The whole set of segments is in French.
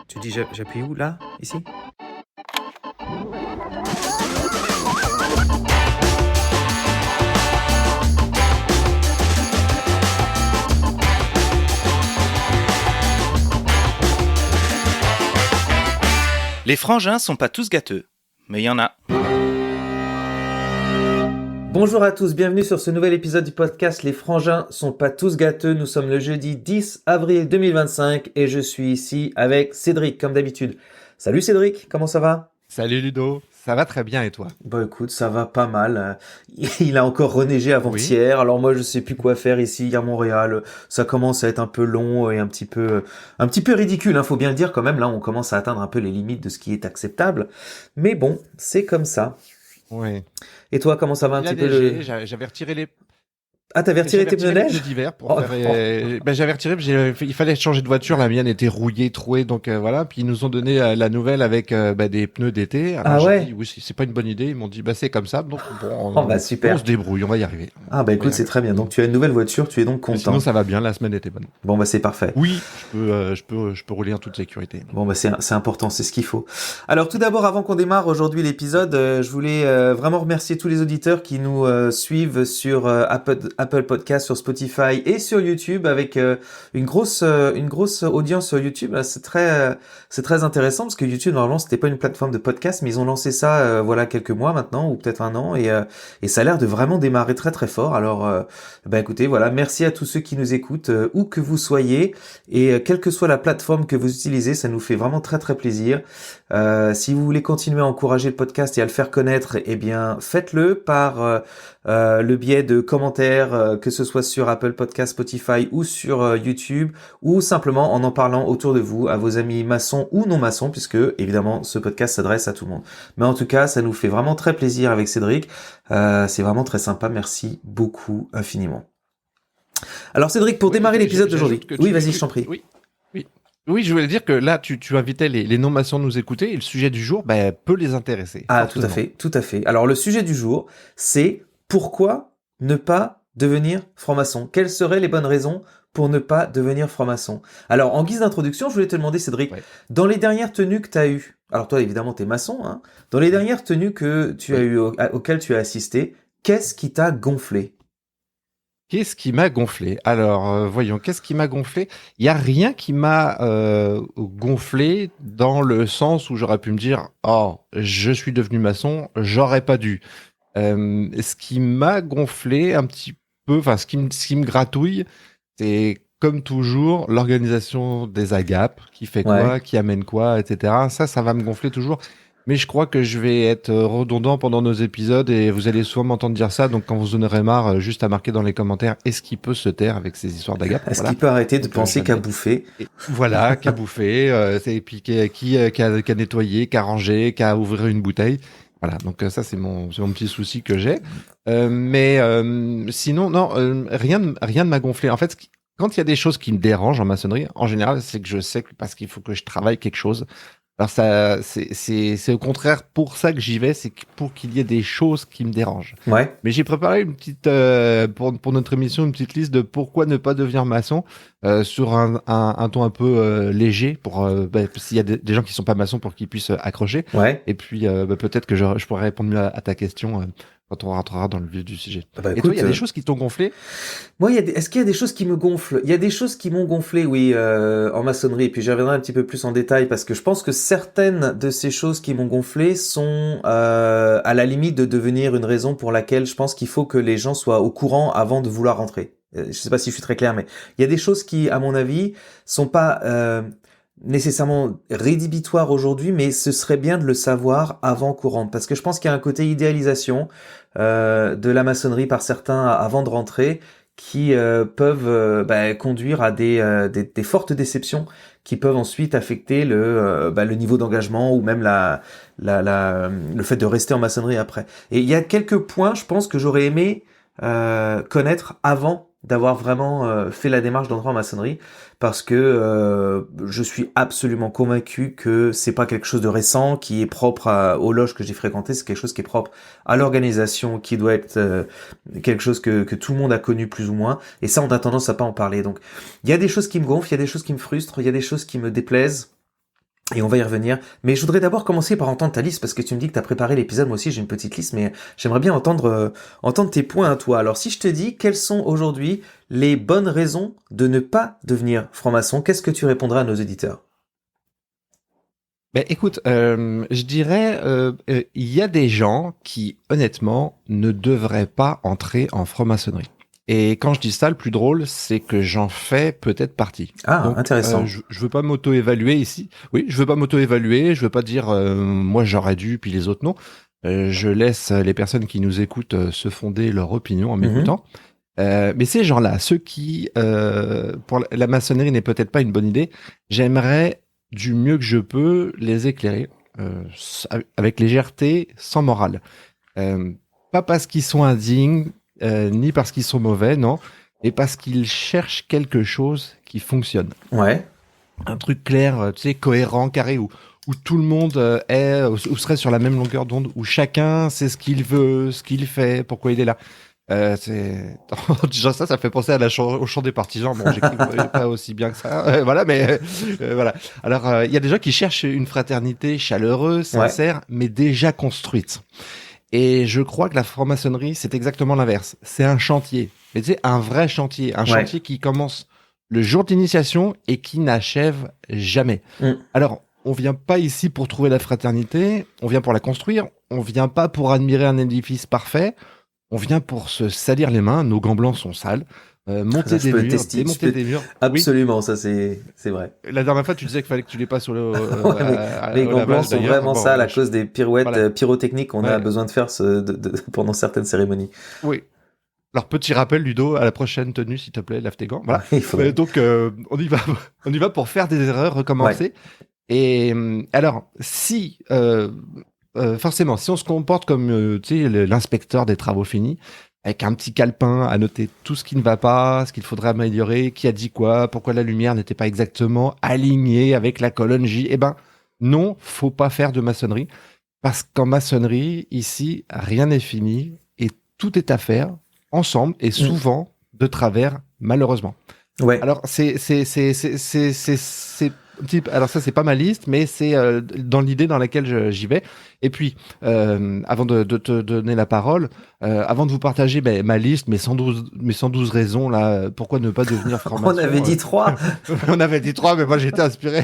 Tu dis j'appuie où là? Ici? Les frangins sont pas tous gâteux, mais il y en a. Bonjour à tous, bienvenue sur ce nouvel épisode du podcast Les frangins sont pas tous gâteux. Nous sommes le jeudi 10 avril 2025 et je suis ici avec Cédric comme d'habitude. Salut Cédric, comment ça va? Salut Ludo, ça va très bien et toi? Bah écoute, ça va pas mal. Il a encore reneigé Oui. avant-hier, alors moi je sais plus quoi faire ici à Montréal. Ça commence à être un peu long et un petit peu ridicule, hein, faut bien le dire quand même. Là, on commence à atteindre un peu les limites de ce qui est acceptable. Mais bon, c'est comme ça. Oui. Et toi, comment ça va un Il a petit peu neigé, j'avais retiré les Ah, t'avais retiré tes pneus les pneus neige? d'hiver pour Oh, faire. non. J'avais retiré, il fallait changer de voiture, la mienne était rouillée, trouée, donc voilà. Puis ils nous ont donné la nouvelle avec des pneus d'été. Alors Ah j'ai ouais? dit oui, c'est pas une bonne idée. Ils m'ont dit bah c'est comme ça, donc bon, Oh bah on super. se débrouille, on va y arriver. Ah bah On va y écoute, c'est arriver. très bien. Donc tu as une nouvelle voiture, tu es donc Mais sinon content. ça va bien, la semaine était bonne. Bon bah c'est parfait. Oui, je peux rouler en toute sécurité. Bon bah c'est important, c'est ce qu'il faut. Alors tout d'abord, avant qu'on démarre aujourd'hui l'épisode, je voulais vraiment remercier tous les auditeurs qui nous suivent sur Apple Podcast, sur Spotify et sur YouTube avec une grosse audience sur YouTube. Là, c'est très intéressant parce que YouTube normalement c'était pas une plateforme de podcast, mais ils ont lancé ça voilà quelques mois maintenant ou peut-être un an et ça a l'air de vraiment démarrer très très fort. Alors bah écoutez, voilà, merci à tous ceux qui nous écoutent où que vous soyez. Et quelle que soit la plateforme que vous utilisez, ça nous fait vraiment très très plaisir. Si vous voulez continuer à encourager le podcast et à le faire connaître, eh bien faites-le par le biais de commentaires, que ce soit sur Apple Podcast, Spotify ou sur YouTube, ou simplement en parlant autour de vous à vos amis maçons ou non maçons, puisque évidemment ce podcast s'adresse à tout le monde. Mais en tout cas, ça nous fait vraiment très plaisir avec Cédric. C'est vraiment très sympa. Merci beaucoup infiniment. Alors Cédric, pour Oui, démarrer l'épisode d'aujourd'hui. j'ajoute que Oui, vas-y, je t'en prie. Oui, oui. Oui, je voulais dire que là, tu invitais les non-maçons à nous écouter et le sujet du jour peut les intéresser. Ah, Fortement. tout à fait. Alors, le sujet du jour, c'est pourquoi ne pas devenir franc-maçon? Quelles seraient les bonnes raisons pour ne pas devenir franc-maçon? Alors, en guise d'introduction, je voulais te demander, Cédric, Ouais. dans les dernières tenues que tu as eues, alors toi, évidemment, t'es maçon, hein, dans les dernières tenues que tu as Oui. eues, auxquelles tu as assisté, qu'est-ce qui t'a gonflé? Qu'est-ce qui m'a gonflé? Alors, voyons, qu'est-ce qui m'a gonflé? Il y a rien qui m'a gonflé dans le sens où j'aurais pu me dire, oh, je suis devenu maçon, j'aurais pas dû. Ce qui m'a gonflé un petit peu, enfin, ce qui me gratouille, c'est comme toujours l'organisation des agapes, qui fait Ouais. quoi, qui amène quoi, etc. Ça va me gonfler toujours. Mais je crois que je vais être redondant pendant nos épisodes et vous allez souvent m'entendre dire ça. Donc quand vous en aurez marre, juste à marquer dans les commentaires, est-ce qu'il peut se taire avec ces histoires d'agapes? Est-ce Voilà. qu'il peut arrêter de Donc, penser je qu'à vais- bouffer? et voilà, qu'à bouffer, et puis qu'à nettoyer, qu'à ranger, qu'à ouvrir une bouteille. Voilà, donc ça c'est mon petit souci que j'ai. Mais sinon, non, rien ne m'a gonflé. En fait, quand il y a des choses qui me dérangent en maçonnerie, en général, c'est que je sais que parce qu'il faut que je travaille quelque chose. Alors ça, c'est au contraire pour ça que j'y vais, c'est pour qu'il y ait des choses qui me dérangent. Ouais. Mais j'ai préparé une petite pour notre émission une petite liste de pourquoi ne pas devenir maçon sur un ton un peu léger pour s'il y a des gens qui sont pas maçons pour qu'ils puissent accrocher. Ouais. Et puis peut-être que je pourrais répondre mieux à ta question quand on rentrera dans le vif du sujet. Ah bah, Et toi, il y a écoute, des choses qui t'ont gonflé? moi, est-ce qu'il y a des choses qui me gonflent? Il y a des choses qui m'ont gonflé, oui, en maçonnerie. Et puis j'y reviendrai un petit peu plus en détail parce que je pense que certaines de ces choses qui m'ont gonflé sont à la limite de devenir une raison pour laquelle je pense qu'il faut que les gens soient au courant avant de vouloir rentrer. Je sais pas si je suis très clair, mais il y a des choses qui, à mon avis, sont pas nécessairement rédhibitoires aujourd'hui, mais ce serait bien de le savoir avant qu'on rentre. Parce que je pense qu'il y a un côté idéalisation de la maçonnerie par certains avant de rentrer qui peuvent conduire à des fortes déceptions qui peuvent ensuite affecter le niveau d'engagement ou même le fait de rester en maçonnerie après. Et il y a quelques points, je pense, que j'aurais aimé connaître avant d'avoir vraiment fait la démarche d'entrer en maçonnerie parce que je suis absolument convaincu que c'est pas quelque chose de récent qui est propre aux loges que j'ai fréquentées, c'est quelque chose qui est propre à l'organisation, qui doit être quelque chose que tout le monde a connu plus ou moins, et ça on a tendance à pas en parler. Donc il y a des choses qui me gonflent, il y a des choses qui me frustrent, il y a des choses qui me déplaisent. Et on va y revenir. Mais je voudrais d'abord commencer par entendre ta liste, parce que tu me dis que tu as préparé l'épisode. Moi aussi, j'ai une petite liste, mais j'aimerais bien entendre tes points à toi. Alors, si je te dis quelles sont aujourd'hui les bonnes raisons de ne pas devenir franc-maçon, qu'est-ce que tu répondras à nos auditeurs? Ben, écoute, je dirais, il y a des gens qui, honnêtement, ne devraient pas entrer en franc-maçonnerie. Et quand je dis ça, le plus drôle, c'est que j'en fais peut-être partie. Ah, Donc, intéressant. je veux pas m'auto-évaluer ici. Oui, je veux pas m'auto-évaluer. Je veux pas dire, moi j'aurais dû, puis les autres non. Je laisse les personnes qui nous écoutent se fonder leur opinion en Mhm. m'écoutant. Mais ces gens-là, ceux qui, pour la maçonnerie n'est peut-être pas une bonne idée, j'aimerais du mieux que je peux les éclairer avec légèreté, sans morale. Pas parce qu'ils sont indignes, ni parce qu'ils sont mauvais, non, mais parce qu'ils cherchent quelque chose qui fonctionne. Ouais. Un truc clair, tu sais, cohérent, carré, où tout le monde ou serait sur la même longueur d'onde, où chacun sait ce qu'il veut, ce qu'il fait, pourquoi il est là. C'est en disant ça, ça fait penser à au chant des partisans. Bon, j'écris pas aussi bien que ça, voilà, mais voilà. Alors, il y a des gens qui cherchent une fraternité chaleureuse, Ouais. sincère, mais déjà construite. Et je crois que la franc-maçonnerie, c'est exactement l'inverse. C'est un chantier, mais tu sais, un vrai chantier, un Ouais. chantier qui commence le jour d'initiation et qui n'achève jamais. Mm. Alors, on vient pas ici pour trouver la fraternité, on vient pour la construire. On vient pas pour admirer un édifice parfait. On vient pour se salir les mains, nos gants blancs sont sales, Ça, monter je des peux le murs, tester. démonter des murs. Oui, Absolument, ça c'est vrai. la dernière fois tu disais qu'il fallait que tu les passes Ouais, les au gants blancs lavage sont d'ailleurs. vraiment Bon, sales à cause des pirouettes voilà. pyrotechniques qu'on a Ouais, besoin de faire pendant certaines cérémonies. oui. Alors petit rappel Ludo, à la prochaine tenue s'il te plaît, lave tes gants. Voilà. Il faudrait. Donc on y va, on y va pour faire des erreurs, Ouais. recommencer. Et alors si forcément, si on se comporte comme tu sais l'inspecteur des travaux finis, avec un petit calepin à noter tout ce qui ne va pas, ce qu'il faudrait améliorer, qui a dit quoi, pourquoi la lumière n'était pas exactement alignée avec la colonne J. Eh ben, non, faut pas faire de maçonnerie. Parce qu'en maçonnerie, ici, rien n'est fini et tout est à faire ensemble et Mm. souvent de travers, malheureusement. Ouais. Alors, alors ça, c'est pas ma liste, mais c'est dans l'idée dans laquelle j'y vais. Et puis, avant de te donner la parole, avant de vous partager ma liste, mes 112 raisons, là, pourquoi ne pas devenir On franc-maçon. avait dit 3. On avait dit 3, mais moi, j'étais inspiré.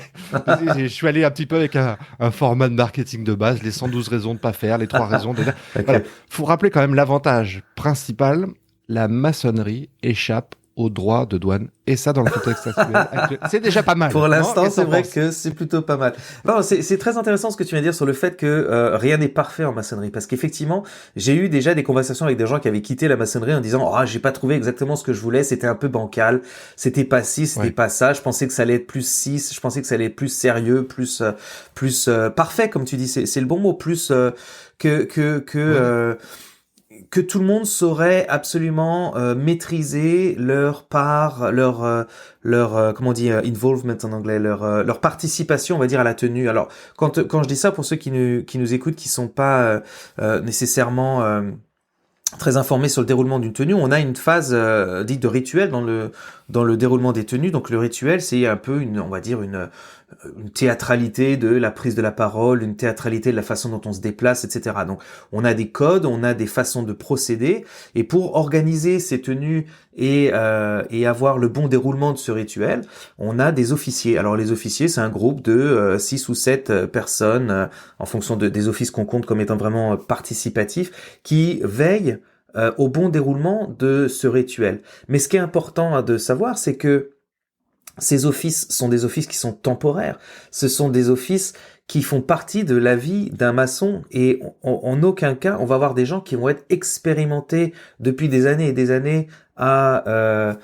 Je suis allé un petit peu avec un format de marketing de base, les 112 raisons de pas faire, les 3 raisons de... Voilà. Ok. Faut rappeler quand même l'avantage principal, la maçonnerie échappe aux droits de douane. Et ça, dans le contexte actuel, c'est déjà pas mal. Pour non l'instant, Qu'est-ce c'est que t'en vrai penses que c'est plutôt pas mal. Non, c'est très intéressant ce que tu viens de dire sur le fait que rien n'est parfait en maçonnerie, parce qu'effectivement, j'ai eu déjà des conversations avec des gens qui avaient quitté la maçonnerie en disant ah j'ai pas trouvé exactement ce que je voulais, c'était un peu bancal, c'était pas ci, c'était Ouais. pas ça, je pensais que ça allait être plus ci, je pensais que ça allait être plus sérieux, plus parfait comme tu dis, c'est le bon mot, plus Ouais. que tout le monde saurait absolument maîtriser leur part, leur comment on dit involvement en anglais, leur participation, on va dire à la tenue. Alors quand je dis ça pour ceux qui nous écoutent, qui sont pas nécessairement très informés sur le déroulement d'une tenue, on a une phase dite de rituel dans le déroulement des tenues. Donc le rituel, c'est un peu on va dire une théâtralité de la prise de la parole, une théâtralité de la façon dont on se déplace, etc. Donc on a des codes, on a des façons de procéder, et pour organiser ces tenues et avoir le bon déroulement de ce rituel, on a des officiers. Alors les officiers, c'est un groupe de 6 ou 7 personnes, en fonction des offices qu'on compte comme étant vraiment participatifs, qui veillent au bon déroulement de ce rituel. Mais ce qui est important de savoir, c'est que ces offices sont des offices qui sont temporaires. Ce sont des offices qui font partie de la vie d'un maçon, et en aucun cas on va avoir des gens qui vont être expérimentés depuis des années et des années à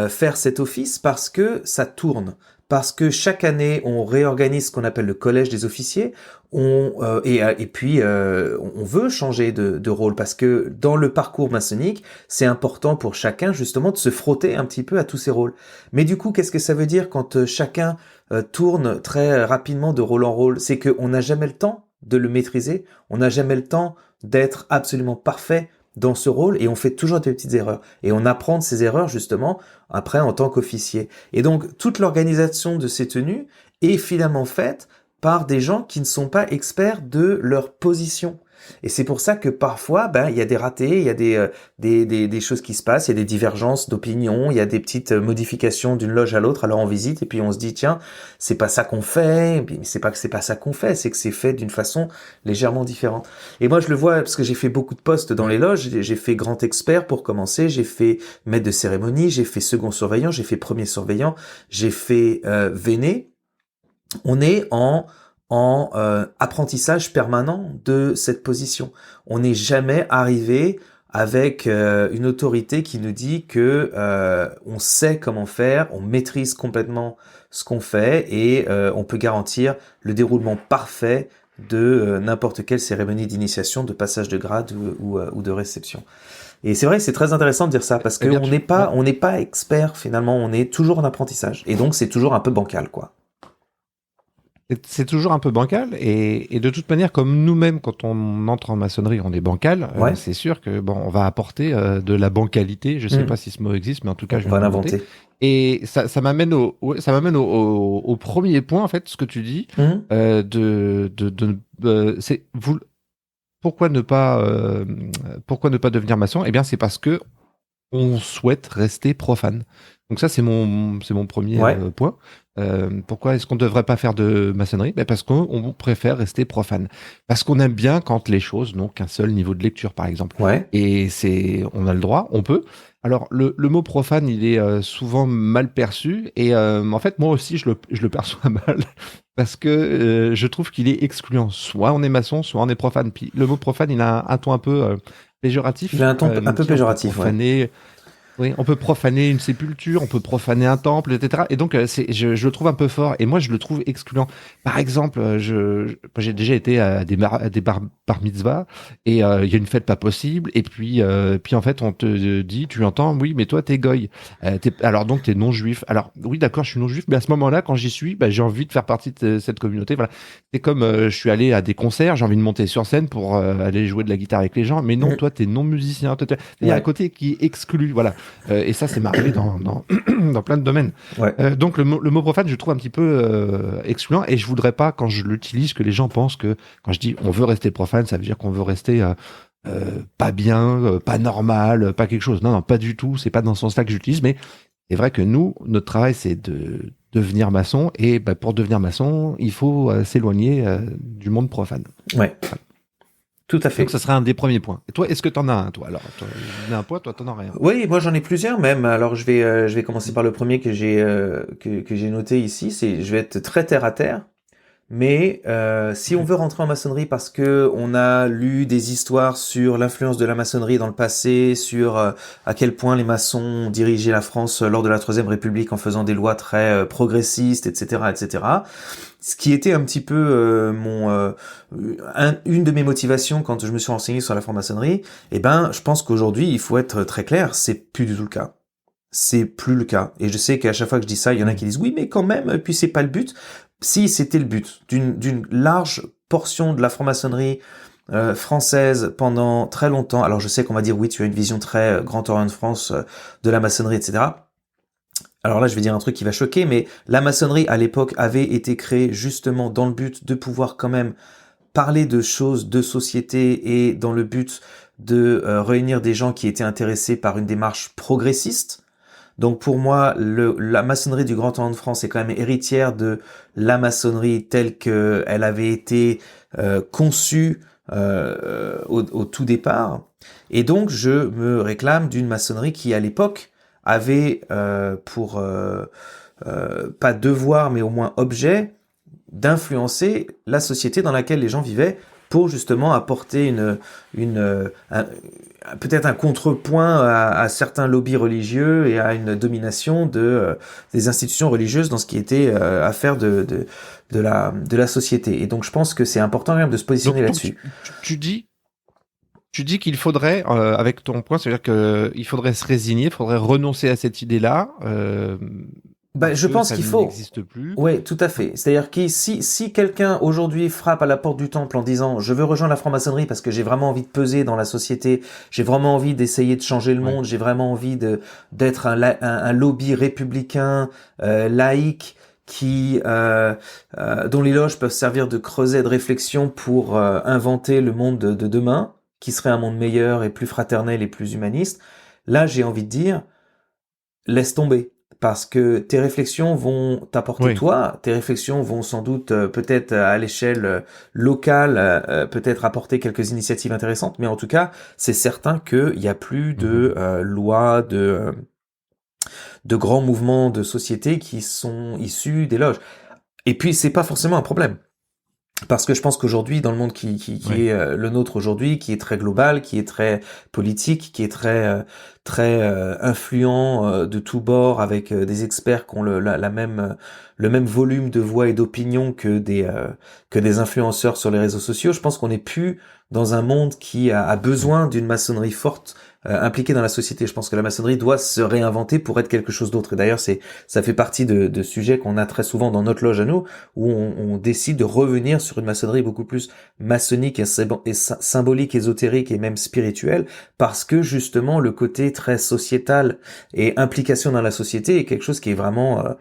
faire cet office, parce que ça tourne. Parce que chaque année, on réorganise ce qu'on appelle le collège des officiers, et puis on veut changer de rôle, parce que dans le parcours maçonnique, c'est important pour chacun justement de se frotter un petit peu à tous ces rôles. Mais du coup, qu'est-ce que ça veut dire quand chacun tourne très rapidement de rôle en rôle? C'est qu'on n'a jamais le temps de le maîtriser, on n'a jamais le temps d'être absolument parfait dans ce rôle, et on fait toujours des petites erreurs. Et on apprend de ces erreurs justement après en tant qu'officier. Et donc toute l'organisation de ces tenues est finalement faite par des gens qui ne sont pas experts de leur position. Et c'est pour ça que parfois, il y a des ratés, il y a des choses qui se passent, il y a des divergences d'opinion, il y a des petites modifications d'une loge à l'autre. Alors on visite et puis on se dit tiens, c'est pas ça qu'on fait. Mais c'est pas que c'est pas ça qu'on fait, c'est que c'est fait d'une façon légèrement différente. Et moi je le vois parce que j'ai fait beaucoup de postes dans les loges. J'ai fait grand expert pour commencer, j'ai fait maître de cérémonie, j'ai fait second surveillant, j'ai fait premier surveillant, j'ai fait véné. On est en apprentissage permanent de cette position. On n'est jamais arrivé avec une autorité qui nous dit que on sait comment faire, on maîtrise complètement ce qu'on fait et on peut garantir le déroulement parfait de n'importe quelle cérémonie d'initiation, de passage de grade ou de réception. Et c'est vrai que c'est très intéressant de dire ça parce qu'on n'est pas expert finalement, on est toujours en apprentissage et donc c'est toujours un peu bancal quoi. C'est toujours un peu bancal et de toute manière, comme nous-mêmes, quand on entre en maçonnerie, on est bancal, Ouais. c'est sûr que bon, on va apporter de la bancalité. Je sais pas si ce mot existe, mais en tout cas, je On vais va l'inventer. Et ça m'amène au premier point, en fait, ce que tu dis, pourquoi ne pas devenir maçon? Eh bien, c'est parce que on souhaite rester profane. Donc ça, c'est mon premier point. Pourquoi est-ce qu'on ne devrait pas faire de maçonnerie? Parce qu'on préfère rester profane. Parce qu'on aime bien quand les choses n'ont qu'un seul niveau de lecture, par exemple. Ouais. Et on a le droit, on peut. Alors, le mot profane, il est souvent mal perçu. Et en fait, moi aussi, je le perçois mal. Parce que je trouve qu'il est excluant. Soit on est maçon, soit on est profane. Puis le mot profane, il a un ton un peu péjoratif. Il a un ton un peu péjoratif, ouais. Oui, on peut profaner une sépulture, on peut profaner un temple, etc. Et donc, je le trouve un peu fort. Et moi, je le trouve excluant. Par exemple, j'ai déjà été à des bar mitzvah et il y a une fête pas possible. Et puis en fait, on te dit, tu entends, oui, mais toi, t'es goy. Alors donc, t'es non juif. Alors oui, d'accord, je suis non juif, mais à ce moment-là, quand j'y suis, j'ai envie de faire partie de cette communauté. Voilà. C'est comme je suis allé à des concerts, j'ai envie de monter sur scène pour aller jouer de la guitare avec les gens. Mais non, toi, t'es non musicien. Il y a un côté qui exclut. Voilà. Et ça, c'est m'arrivé dans plein de domaines. Ouais. Donc, le mot profane, je le trouve un petit peu excluant. Et je voudrais pas, quand je l'utilise, que les gens pensent que, quand je dis on veut rester profane, ça veut dire qu'on veut rester pas bien, pas normal, pas quelque chose. Non, non, pas du tout. C'est pas dans ce sens-là que j'utilise. Mais c'est vrai que nous, notre travail, c'est de devenir maçon. Et pour devenir maçon, il faut s'éloigner du monde profane. Ouais. Tout à fait. Donc, ça serait un des premiers points. Et toi, est-ce que t'en as un, toi? Alors, t'en as un point, toi, t'en as rien. Oui, moi j'en ai plusieurs même. Alors je vais commencer par le premier que j'ai noté ici. Je vais être très terre à terre. Mais si on veut rentrer en maçonnerie parce que on a lu des histoires sur l'influence de la maçonnerie dans le passé, sur à quel point les maçons ont dirigé la France lors de la Troisième République en faisant des lois très progressistes, etc., etc. Ce qui était un petit peu une de mes motivations quand je me suis renseigné sur la franc-maçonnerie, je pense qu'aujourd'hui, il faut être très clair, c'est plus du tout le cas. C'est plus le cas. Et je sais qu'à chaque fois que je dis ça, il y en a qui disent oui, mais quand même, puis c'est pas le but. Si c'était le but d'une large portion de la franc-maçonnerie française pendant très longtemps, alors je sais qu'on va dire oui, tu as une vision très Grand Orient de France de la maçonnerie, etc. Alors là, je vais dire un truc qui va choquer, mais la maçonnerie à l'époque avait été créée justement dans le but de pouvoir quand même parler de choses de société et dans le but de réunir des gens qui étaient intéressés par une démarche progressiste. Donc pour moi, la maçonnerie du Grand Orient de France est quand même héritière de la maçonnerie telle qu'elle avait été conçue au tout départ. Et donc je me réclame d'une maçonnerie qui à l'époque avait pour pas devoir mais au moins objet d'influencer la société dans laquelle les gens vivaient pour justement apporter peut-être un contrepoint à certains lobbies religieux et à une domination des institutions religieuses dans ce qui était affaire de la société. Et donc je pense que c'est important quand même de se positionner là-dessus. Tu dis qu'il faudrait, avec ton point, c'est-à-dire qu'il faudrait se résigner, il faudrait renoncer à cette idée-là. Je pense qu'il faut. N'existe plus. Oui, tout à fait. C'est-à-dire que si quelqu'un aujourd'hui frappe à la porte du temple en disant je veux rejoindre la franc-maçonnerie parce que j'ai vraiment envie de peser dans la société, j'ai vraiment envie d'essayer de changer le monde, j'ai vraiment envie d'être un lobby républicain, laïque, dont les loges peuvent servir de creuset de réflexion pour inventer le monde de demain, qui serait un monde meilleur et plus fraternel et plus humaniste. Là, j'ai envie de dire, laisse tomber. Parce que tes réflexions vont t'apporter Oui. toi, tes réflexions vont sans doute peut-être à l'échelle locale, peut-être apporter quelques initiatives intéressantes, mais en tout cas, c'est certain qu'il n'y a plus de lois, de grands mouvements de société qui sont issus des loges. Et puis, c'est pas forcément un problème. Parce que je pense qu'aujourd'hui, dans le monde qui Oui. est le nôtre aujourd'hui, qui est très global, qui est très politique, qui est très influent de tous bords, avec des experts qui ont le même volume de voix et d'opinion que des influenceurs sur les réseaux sociaux, je pense qu'on n'est plus dans un monde qui a besoin d'une maçonnerie forte impliquée dans la société. Je pense que la maçonnerie doit se réinventer pour être quelque chose d'autre. Et d'ailleurs, ça fait partie de sujets qu'on a très souvent dans notre loge à nous, où on décide de revenir sur une maçonnerie beaucoup plus maçonnique et symbolique, ésotérique et même spirituelle, parce que justement le côté très sociétal et implication dans la société est quelque chose qui est vraiment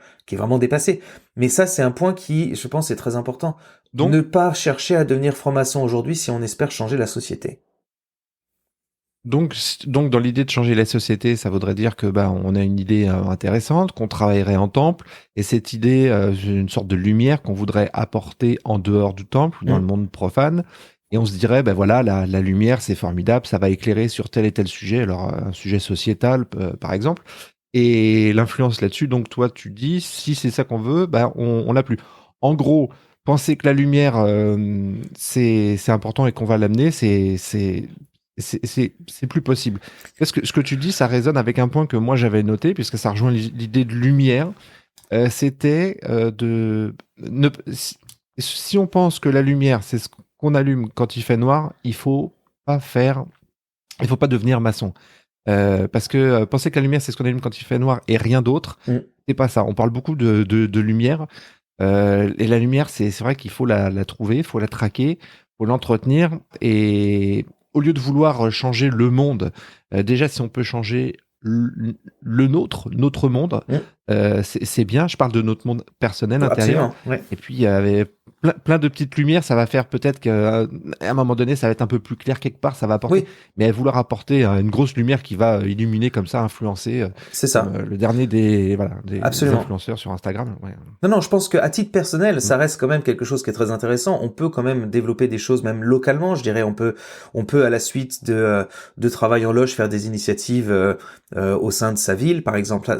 dépassé. Mais ça, c'est un point qui, je pense, est très important. Donc, Ne pas chercher à devenir franc-maçon aujourd'hui si on espère changer la société. donc, dans l'idée de changer la société, ça voudrait dire que bah, on a une idée intéressante, qu'on travaillerait en temple, et cette idée, une sorte de lumière qu'on voudrait apporter en dehors du temple, ou dans le monde profane, et on se dirait, ben voilà, la lumière, c'est formidable, ça va éclairer sur tel et tel sujet, alors un sujet sociétal, par exemple, et l'influence là-dessus. Donc toi, tu dis, si c'est ça qu'on veut, ben on l'a plus. En gros, penser que la lumière, c'est important et qu'on va l'amener, c'est plus possible. Parce que ce que tu dis, ça résonne avec un point que moi j'avais noté, puisque ça rejoint l'idée de lumière. C'était si on pense que la lumière, c'est ce qu'on allume quand il fait noir, il faut pas devenir maçon. Parce que penser que la lumière, c'est ce qu'on allume quand il fait noir et rien d'autre, c'est pas ça. On parle beaucoup de lumière. Et la lumière, c'est vrai qu'il faut la trouver, il faut la traquer, il faut l'entretenir. Et au lieu de vouloir changer le monde, déjà, si on peut changer notre monde, c'est bien. Je parle de notre monde personnel intérieur. Absolument, ouais. Et puis, il y avait plein de petites lumières. Ça va faire peut-être qu'à un moment donné, ça va être un peu plus clair quelque part. Ça va apporter. Oui, Mais vouloir apporter une grosse lumière qui va illuminer comme ça, influencer, c'est comme ça. le dernier des Absolument. influenceurs sur Instagram. Ouais. Non, je pense qu'à titre personnel, ça reste quand même quelque chose qui est très intéressant. On peut quand même développer des choses, même localement, je dirais. On peut à la suite de travail en loge faire des initiatives au sein de sa ville, par exemple.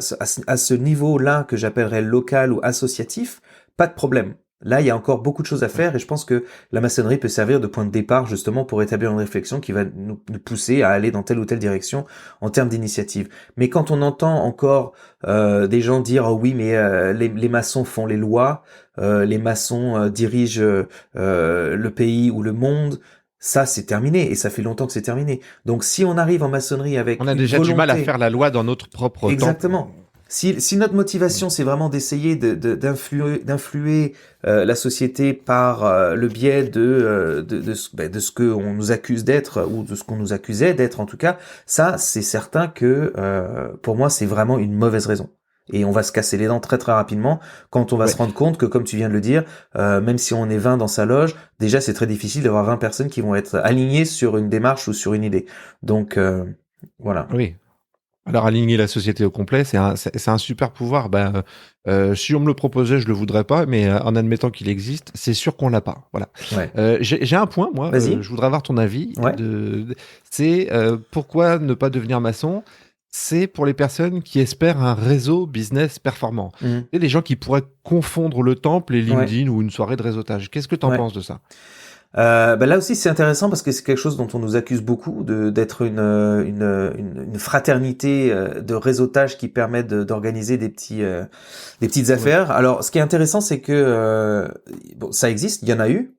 À ce niveau-là que j'appellerais local ou associatif, pas de problème. Là, il y a encore beaucoup de choses à faire et je pense que la maçonnerie peut servir de point de départ justement pour établir une réflexion qui va nous pousser à aller dans telle ou telle direction en termes d'initiative. Mais quand on entend encore des gens dire oh oui mais les maçons font les lois, les maçons dirigent le pays ou le monde, ça c'est terminé et ça fait longtemps que c'est terminé. Donc si on arrive en maçonnerie avec On a une déjà du mal à volonté, faire la loi dans notre propre temple. exactement. Si notre motivation c'est vraiment d'essayer d'influer la société par le biais de ce qu'on nous accuse d'être ou de ce qu'on nous accusait d'être en tout cas, ça c'est certain que pour moi c'est vraiment une mauvaise raison. Et on va se casser les dents très très rapidement quand on va Ouais. se rendre compte que, comme tu viens de le dire, même si on est 20 dans sa loge, déjà c'est très difficile d'avoir 20 personnes qui vont être alignées sur une démarche ou sur une idée. Donc voilà. Oui. Alors aligner la société au complet, c'est un super pouvoir. Ben, si on me le proposait, je le voudrais pas, mais en admettant qu'il existe, c'est sûr qu'on l'a pas. Voilà. Ouais. J'ai un point, moi. Vas-y. Je voudrais avoir ton avis. Ouais. C'est pourquoi ne pas devenir maçon. C'est pour les personnes qui espèrent un réseau business performant. Mhm. Et les gens qui pourraient confondre le temple et Ouais. LinkedIn ou une soirée de réseautage. Qu'est-ce que tu en Ouais. penses de ça? Là aussi c'est intéressant parce que c'est quelque chose dont on nous accuse beaucoup d'être une fraternité de réseautage qui permet d'organiser des petites affaires. Alors ce qui est intéressant c'est que bon ça existe, il y en a eu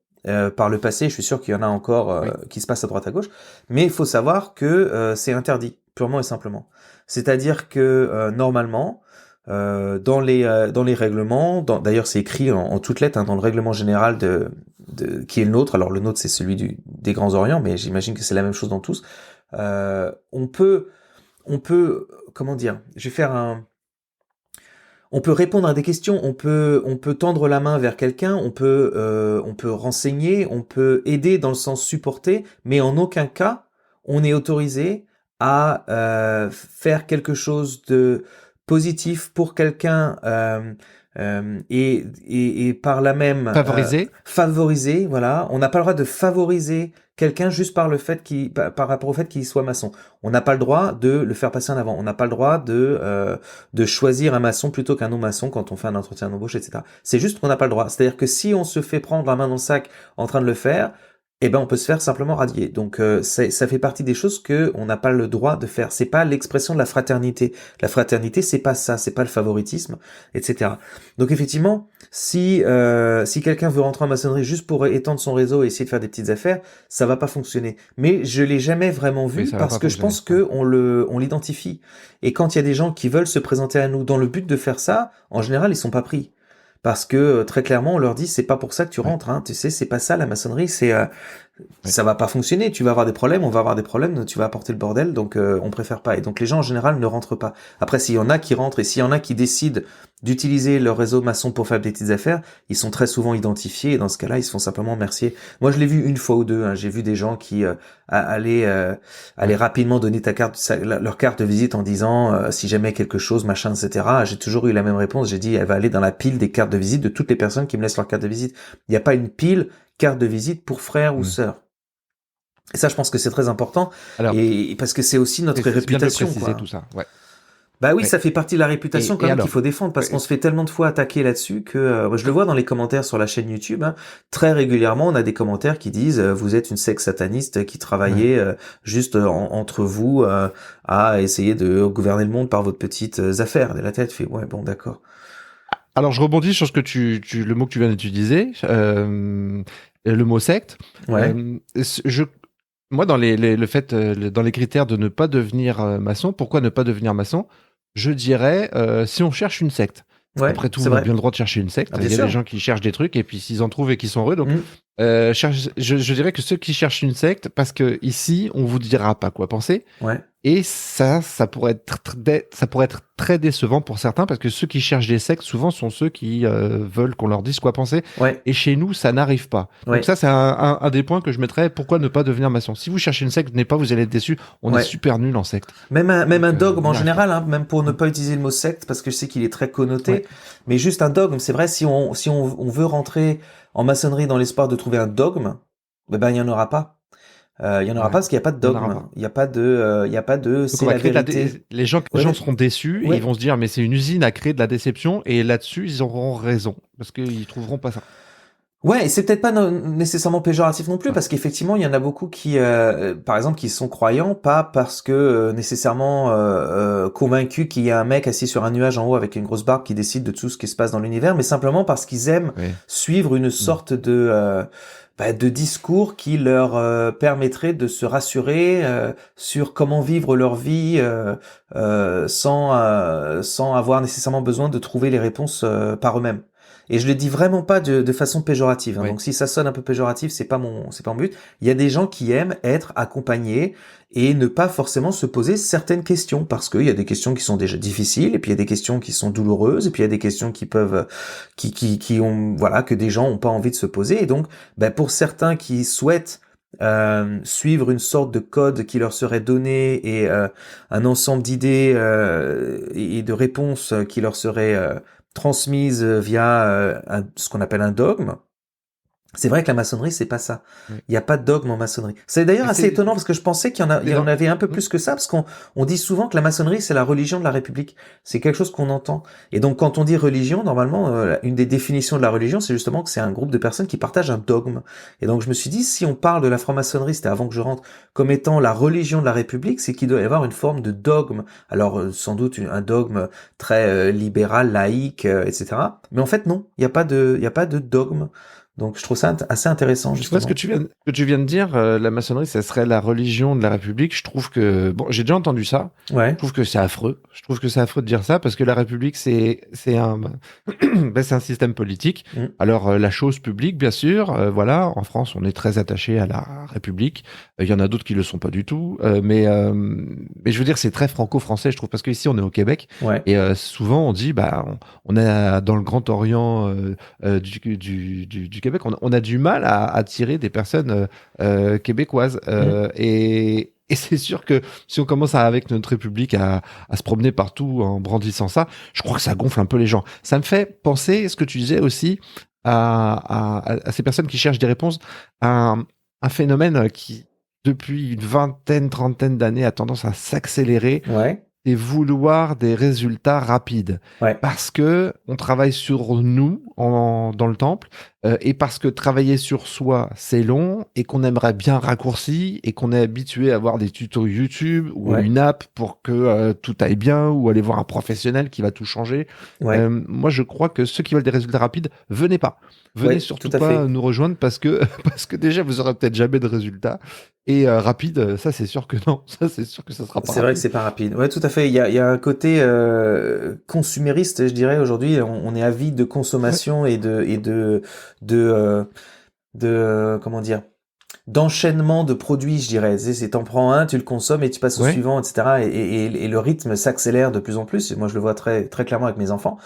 par le passé, je suis sûr qu'il y en a encore Oui. qui se passent à droite à gauche, mais il faut savoir que c'est interdit purement et simplement. C'est-à-dire que normalement dans les règlements, d'ailleurs c'est écrit en toutes lettres dans le règlement général qui est le nôtre. Alors le nôtre c'est celui des Grands Orients, mais j'imagine que c'est la même chose dans tous. On peut, comment dire, je vais faire On peut répondre à des questions, on peut tendre la main vers quelqu'un, on peut renseigner, on peut aider dans le sens supporter, mais en aucun cas on est autorisé à faire quelque chose de positif pour quelqu'un et par là même Favoriser. favoriser. Voilà, on n'a pas le droit de favoriser quelqu'un juste par le fait par rapport au fait qu'il soit maçon. On n'a pas le droit de le faire passer en avant. On n'a pas le droit de choisir un maçon plutôt qu'un non-maçon quand on fait un entretien d'embauche, etc. C'est juste qu'on n'a pas le droit. C'est-à-dire que si on se fait prendre la main dans le sac en train de le faire, eh ben on peut se faire simplement radier. Donc ça fait partie des choses que on n'a pas le droit de faire. C'est pas l'expression de la fraternité. La fraternité, c'est pas ça, c'est pas le favoritisme, etc. Donc effectivement, si quelqu'un veut rentrer en maçonnerie juste pour étendre son réseau et essayer de faire des petites affaires, ça va pas fonctionner. Mais je l'ai jamais vraiment vu Oui, ça va parce pas que je fonctionner. pense que on l'identifie. Et quand il y a des gens qui veulent se présenter à nous dans le but de faire ça, en général, ils sont pas pris. Parce que très clairement, on leur dit c'est pas pour ça que tu Ouais. rentres, hein. Tu sais, c'est pas ça la maçonnerie, Ouais. ça va pas fonctionner. Tu vas avoir des problèmes, on va avoir des problèmes, tu vas apporter le bordel, donc on préfère pas. Et donc les gens en général ne rentrent pas. Après, s'il y en a qui rentrent et s'il y en a qui décident d'utiliser leur réseau maçon pour faire des petites affaires, ils sont très souvent identifiés et dans ce cas-là, ils se font simplement remercier. Moi, je l'ai vu une fois ou deux. Hein. J'ai vu des gens qui allaient Ouais. rapidement donner leur carte de visite en disant si jamais quelque chose, machin, etc. J'ai toujours eu la même réponse. J'ai dit elle va aller dans la pile des cartes de visite de toutes les personnes qui me laissent leur carte de visite. Il n'y a pas une pile carte de visite pour frère ou Mm. sœur. Et ça, je pense que c'est très important Alors, et parce que c'est aussi notre c'est bien de le réputation, préciser tout quoi. ça. Ouais. Bah oui, Ouais. ça fait partie de la réputation quand Et même qu'il alors, faut défendre parce qu'on euh, se fait tellement de fois attaquer là-dessus que moi, je le vois dans les commentaires sur la chaîne YouTube. Hein, très régulièrement, on a des commentaires qui disent vous êtes une secte sataniste qui ouais. travaillait juste entre vous à essayer de gouverner le monde par votre petites affaires. Et la tête fait ouais bon d'accord. Alors, je rebondis sur ce que le mot que tu viens d'utiliser, le mot secte. Ouais Je, moi, le fait, dans les critères de ne pas devenir maçon, pourquoi ne pas devenir maçon? Je dirais, si on cherche une secte. ouais Après tout, c'est on a vrai. bien le droit de chercher une secte. Ah, Il bien y a des sûr. gens qui cherchent des trucs et puis s'ils en trouvent et qu'ils sont heureux. Donc, Mm. je dirais que ceux qui cherchent une secte, parce que ici, on vous dira pas quoi penser. Ouais Et ça pourrait ça pourrait être très décevant pour certains parce que ceux qui cherchent des sectes souvent sont ceux qui veulent qu'on leur dise quoi penser. ouais Et chez nous, ça n'arrive pas. Donc ouais ça, c'est un des points que je mettrais. Pourquoi ne pas devenir maçon? Si vous cherchez une secte, venez pas, vous allez être déçu. On est ouais. super nul en secte. Même un Donc dogme on en n'y arrive pas. général, hein, même pour ne Mm. pas utiliser le mot secte, parce que je sais qu'il est très Ouais, connoté, mais juste un dogme, c'est vrai, si on veut rentrer en maçonnerie dans l'espoir de trouver un dogme, il y en aura pas. Il y en aura pas ouais. parce qu'il n'y a pas de Il y en aura dogme. pas. Il y a pas de, Donc on c'est va la créer vérité. les Ouais, gens seront déçus et ils ouais. vont se dire mais c'est une usine à créer de la déception et là-dessus ils auront raison parce qu'ils trouveront pas ça. Ouais, et c'est peut-être pas nécessairement péjoratif non plus, Ouais. parce qu'effectivement, il y en a beaucoup qui, par exemple, qui sont croyants, pas parce que nécessairement convaincus qu'il y a un mec assis sur un nuage en haut avec une grosse barbe qui décide de tout ce qui se passe dans l'univers, mais simplement parce qu'ils aiment Ouais. suivre une Mm. sorte de discours qui leur permettrait de se rassurer sur comment vivre leur vie sans avoir nécessairement besoin de trouver les réponses par eux-mêmes. Et je le dis vraiment pas de façon péjorative. Hein. Ouais. Donc si ça sonne un peu péjoratif, c'est pas mon but. Il y a des gens qui aiment être accompagnés et ne pas forcément se poser certaines questions parce qu'il y a des questions qui sont déjà difficiles et puis il y a des questions qui sont douloureuses et puis il y a des questions qui peuvent qui ont voilà que des gens ont pas envie de se poser et donc pour certains qui souhaitent suivre une sorte de code qui leur serait donné et un ensemble d'idées et de réponses qui leur seraient transmises via ce qu'on appelle un dogme. C'est vrai que la maçonnerie, c'est pas ça. Ouais. Il n'y a pas de dogme en maçonnerie. C'est d'ailleurs Et assez étonnant parce que je pensais il mais y en dans- avait un peu Mm. plus que ça parce on dit souvent que la maçonnerie, c'est la religion de la République. C'est quelque chose qu'on entend. Et donc, quand on dit religion, normalement, une des définitions de la religion, c'est justement que c'est un groupe de personnes qui partagent un dogme. Et donc, je me suis dit, si on parle de la franc-maçonnerie, c'était avant que je rentre, comme étant la religion de la République, c'est qu'il doit y avoir une forme de dogme. Alors, sans doute un dogme très libéral, laïque, etc. Mais en fait, non. Il n'y a pas de dogme. Donc je trouve ça assez intéressant, Tu vois ce justement. que tu viens de dire, la maçonnerie, ça serait la religion de la République. Je trouve que, bon, j'ai déjà entendu ça. Je Ouais. trouve que c'est affreux. Je trouve que c'est affreux de dire ça parce que la République, c'est un, ben, c'est un système politique. Mm. Alors, la chose publique, bien sûr, voilà. En France, on est très attaché à la République. Il y en a d'autres qui le sont pas du tout. Mais je veux dire, c'est très franco-français, je trouve, parce qu'ici, on est au Québec Ouais. et souvent, on dit, bah, on est dans le Grand Orient du Québec, on a du mal à attirer des personnes québécoises. Mm. Et c'est sûr que si on commence avec notre République à se promener partout en brandissant ça, je crois que ça gonfle un peu les gens. Ça me fait penser, ce que tu disais aussi, à ces personnes qui cherchent des réponses, à un phénomène qui, depuis une vingtaine, trentaine d'années, a tendance à s'accélérer Ouais. et vouloir des résultats rapides. Ouais. Parce que on travaille sur nous dans le temple, et parce que travailler sur soi, c'est long, et qu'on aimerait bien raccourci, et qu'on est habitué à voir des tutos YouTube ou Ouais. une app pour que tout aille bien, ou aller voir un professionnel qui va tout changer. Ouais. Moi, je crois que ceux qui veulent des résultats rapides, venez pas. Venez Ouais. Tout surtout à pas fait. nous rejoindre parce que, parce que déjà, vous aurez peut-être jamais de résultats. Et rapide, ça, c'est sûr que non. Ça, c'est sûr que ça sera pas C'est vrai que rapide. c'est pas rapide. Ouais, tout à fait. Il y a un côté consumériste, je dirais. Aujourd'hui, on est avide de Ouais. consommation de, euh, comment dire, d'enchaînement de produits, je dirais. Tu sais, c'est t'en prends un, tu le consommes et tu passes au Ouais. suivant, etc. Et le rythme s'accélère de plus en plus. Et moi, je le vois très très clairement avec mes enfants.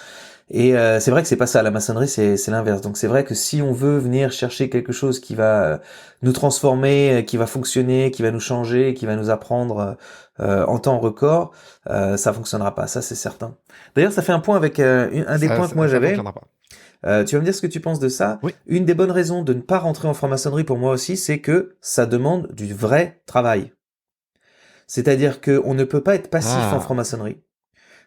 Et c'est vrai que c'est pas ça. La maçonnerie, c'est l'inverse. Donc c'est vrai que si on veut venir chercher quelque chose qui va nous transformer, qui va fonctionner, qui va nous changer, qui va nous apprendre en temps record, ça fonctionnera pas. Ça, c'est certain. D'ailleurs, ça fait un point avec un des points que moi Ça j'avais. fonctionnera pas. Tu vas me dire ce que tu penses de ça. Oui. Une des bonnes raisons de ne pas rentrer en franc-maçonnerie pour moi aussi, c'est que ça demande du vrai travail. C'est-à-dire qu'on ne peut pas être passif en Ah, franc-maçonnerie.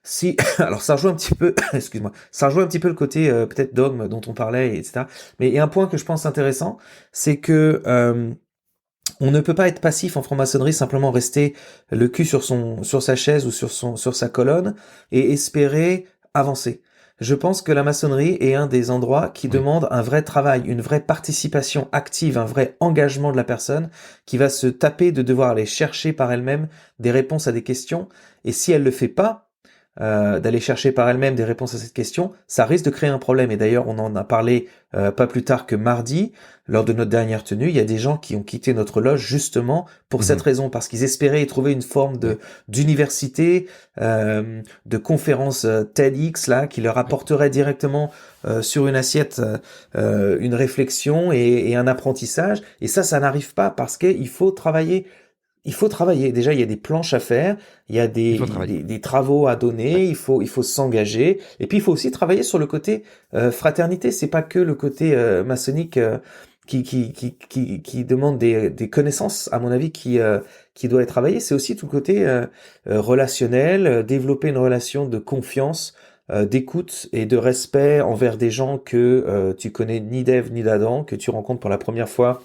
Si, alors ça rejoint un petit peu, excuse-moi, ça rejoint un petit peu le côté peut-être dogme dont on parlait, etc. Mais il y a un point que je pense intéressant, c'est que on ne peut pas être passif en franc-maçonnerie, simplement rester le cul sur sa chaise ou sur sa colonne et espérer avancer. Je pense que la maçonnerie est un des endroits qui oui. demande un vrai travail, une vraie participation active, un vrai engagement de la personne qui va se taper de devoir aller chercher par elle-même des réponses à des questions. Et si elle le fait pas, d'aller chercher par elle-même des réponses à cette question, ça risque de créer un problème. Et d'ailleurs, on en a parlé pas plus tard que mardi, lors de notre dernière tenue, il y a des gens qui ont quitté notre loge justement pour cette Mhm. raison, parce qu'ils espéraient y trouver une forme Oui. d'université, de conférence TEDx là, qui leur Oui. apporterait directement sur une assiette une réflexion et un apprentissage. Et ça n'arrive pas parce qu'il faut travailler. Il faut travailler. Déjà, il y a des planches à faire, il y a Il faut travailler. des travaux à Ouais. donner, il faut s'engager. Et puis, il faut aussi travailler sur le côté fraternité. C'est pas que le côté maçonnique qui demande des connaissances, à mon avis, qui doit être travaillé. C'est aussi tout le côté relationnel, développer une relation de confiance, d'écoute et de respect envers des gens que tu connais ni d'Ève ni d'Adam, que tu rencontres pour la première fois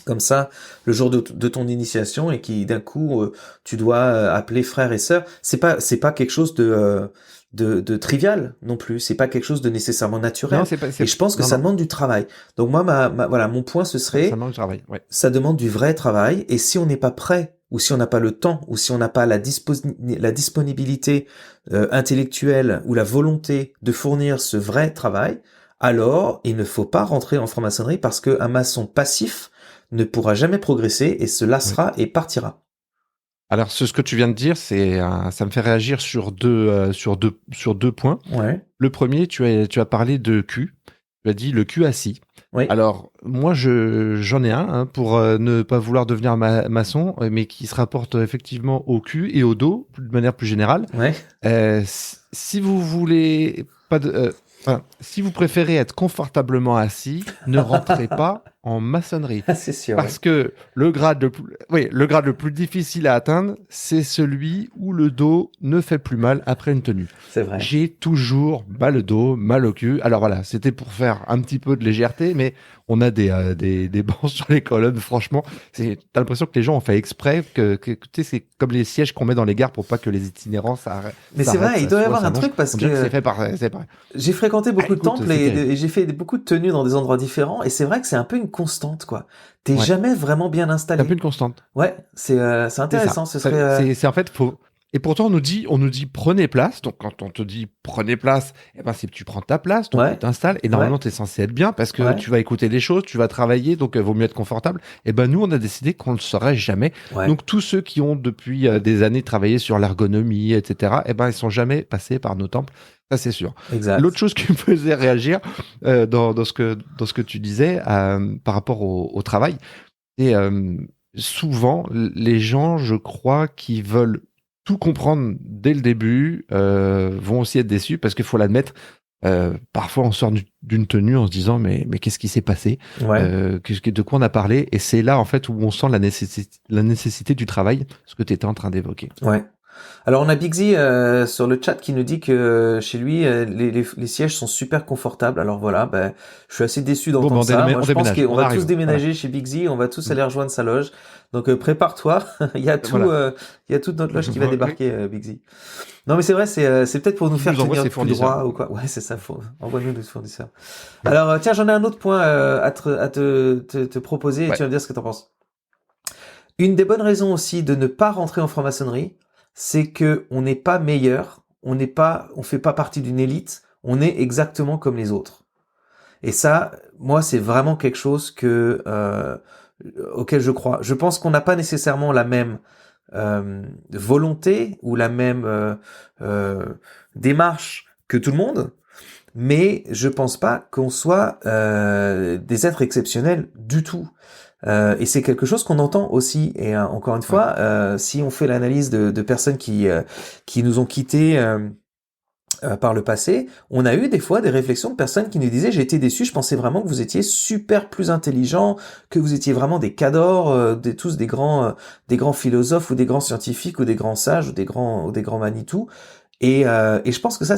comme ça le jour de ton initiation et qui d'un coup tu dois appeler frères et sœurs. C'est pas quelque chose de trivial non plus. C'est pas quelque chose de nécessairement Non, naturel. c'est pas. Et je pense que Non, ça non. demande du travail. Donc moi voilà mon point ce Ça serait manque de travail. Ouais. ça demande du vrai travail et si on n'est pas prêt ou si on n'a pas le temps ou si on n'a pas la disponibilité intellectuelle ou la volonté de fournir ce vrai travail, alors il ne faut pas rentrer en franc-maçonnerie parce qu'un maçon passif ne pourra jamais progresser et se Ouais. lassera et partira. Alors, ce que tu viens de dire, ça me fait réagir sur deux points. Ouais, Le premier, tu as parlé de cul. Tu as dit le cul assis. oui, Alors, moi, j'en ai un hein, pour ne pas vouloir devenir maçon, mais qui se rapporte effectivement au cul et au dos, de manière plus générale. ouais, Si vous voulez pas de, enfin, si vous préférez être confortablement assis, ne rentrez pas en maçonnerie. C'est sûr. Parce que le grade le plus difficile à atteindre, c'est celui où le dos ne fait plus mal après une tenue. C'est vrai. J'ai toujours mal au dos, mal au cul. Alors voilà, c'était pour faire un petit peu de légèreté, mais on a des bancs sur les colonnes. Franchement, t'as l'impression que les gens ont fait exprès que tu sais, c'est comme les sièges qu'on met dans les gares pour pas que les itinérants s'arrêtent. Mais c'est vrai, il doit y avoir un truc parce On dirait que c'est fait c'est pareil. j'ai fréquenté beaucoup de Écoute, temples c'est et, terrible. et j'ai fait beaucoup de tenues dans des endroits différents et c'est vrai que c'est un peu une constante, quoi. T'es Ouais. jamais vraiment bien C'est un peu installé. une constante. Ouais, c'est C'est intéressant. ça. Ce serait. C'est en fait faut. Et pourtant on nous dit prenez place. Donc quand on te dit prenez place, eh ben c'est que tu prends ta place, donc tu Ouais, t'installes. Et ouais, normalement tu es censé être bien parce que ouais, tu vas écouter des choses, tu vas travailler, donc vaut mieux être confortable. Et ben nous on a décidé qu'on ne le serait jamais. ouais. Donc tous ceux qui ont depuis des années travaillé sur l'ergonomie, etc. Eh ben ils sont jamais passés par nos temples. Ça c'est sûr. L'autre Exact. chose qui me faisait réagir dans ce que tu disais par rapport au travail, c'est souvent les gens, je crois, qui veulent tout comprendre dès le début, vont aussi être déçus parce qu'il faut l'admettre. Parfois, on sort d'une tenue en se disant mais qu'est-ce qui s'est passé, Ouais, de quoi on a parlé, et c'est là en fait où on sent la nécessité du travail, ce que tu étais en train d'évoquer. ouais. Alors on a Bigzy sur le chat qui nous dit que chez lui les sièges sont super confortables. Alors voilà, ben je suis assez déçu Bon, ben d'entendre ça. Moi on je pense déménage, qu'on on va tous arrive, voilà. déménager chez Bigzy, on va tous Mm. aller rejoindre sa loge. Donc prépare-toi, Voilà. il y a toute notre loge qui va Oui. débarquer Bigzy. Non mais c'est vrai, c'est peut-être pour nous Qui faire nous envoie tenir ses plus fournisseurs. droit ou quoi. Ouais c'est ça, faut envoie-nous des fournisseurs. Alors tiens j'en ai un autre point à te proposer et tu Ouais. vas me dire ce que t'en penses. Une des bonnes raisons aussi de ne pas rentrer en franc-maçonnerie, c'est que on n'est pas meilleur, on fait pas partie d'une élite, on est exactement comme les autres. Et ça, moi, c'est vraiment quelque chose auquel je crois. Je pense qu'on n'a pas nécessairement la même volonté ou la même euh, démarche que tout le monde, mais je pense pas qu'on soit des êtres exceptionnels du tout. Et c'est quelque chose qu'on entend aussi. Et encore une Ouais. fois, si on fait l'analyse de personnes qui nous ont quittés par le passé, on a eu des fois des réflexions de personnes qui nous disaient j'ai été déçu, je pensais vraiment que vous étiez super plus intelligents, que vous étiez vraiment des cadors, tous des grands philosophes ou des grands scientifiques ou des grands sages ou des grands Manitou. Et je pense que ça,